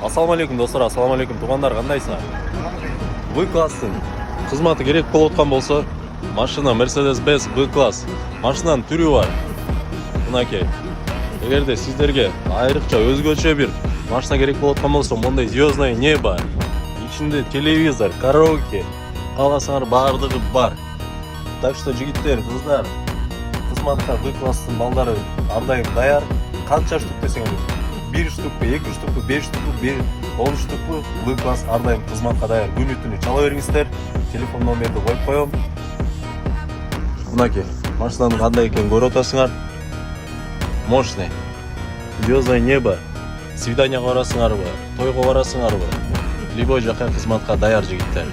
Ассаламу алейкум достар, ассаламу алейкум туғандар, қандайсыңар? В класстың қызматы керек болып отқан болса, машина Mercedes-Benz V класс. Машинаның түрі бар. Мынакей. Егерде сіздерге айрықша өзгөчө бір машина керек болып отқан болса, мондай звездное небо, içinde телевизор, караоке, қаласыңар бардығы бар. Так что жігіттер, қыздар, қызматқа V класстың балдары ардайым даяр. Қанша штук десеңіз? 1 штук, 2 штук, 5 штук, 10 штук V класс ардайым қызматқа даяр. Күні-түні чала беріңіздер. Телефон номерді қойып қоям. Мынакей, машинаның қандай екенін көріп отырсыңар. Мощный. Звездное небо. Свиданияға барасыңар ба, тойға барасыңар ба? Любой жаққа қызматқа даяр жігіттер.